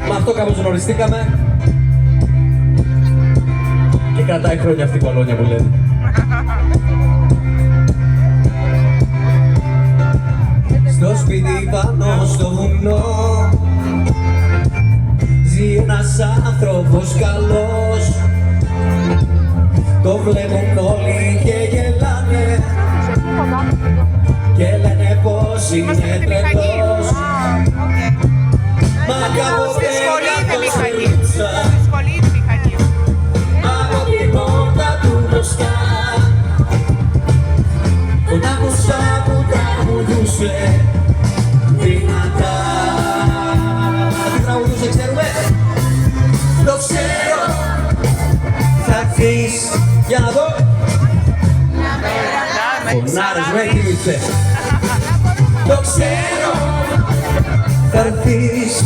Με αυτό κάπως γνωριστήκαμε και κρατάει χρόνια αυτή η κολόνια που λέει. Στο σπίτι πάνω στο βουνό ζει ένας άνθρωπος καλός. Το βλέπουν όλοι και γελάνε και λένε πως είναι τρελός. Μα κάποτε κατοστούσα από την πόρτα του μπροστά. Τον άκουσα που τραγουδούσε δυνατά. Τι τραγουδούσε ξέρουμε? Το ξέρω, θα έρθεις. Για να δω. Φωνάρες με τι. Το ξέρω, θα έρθεις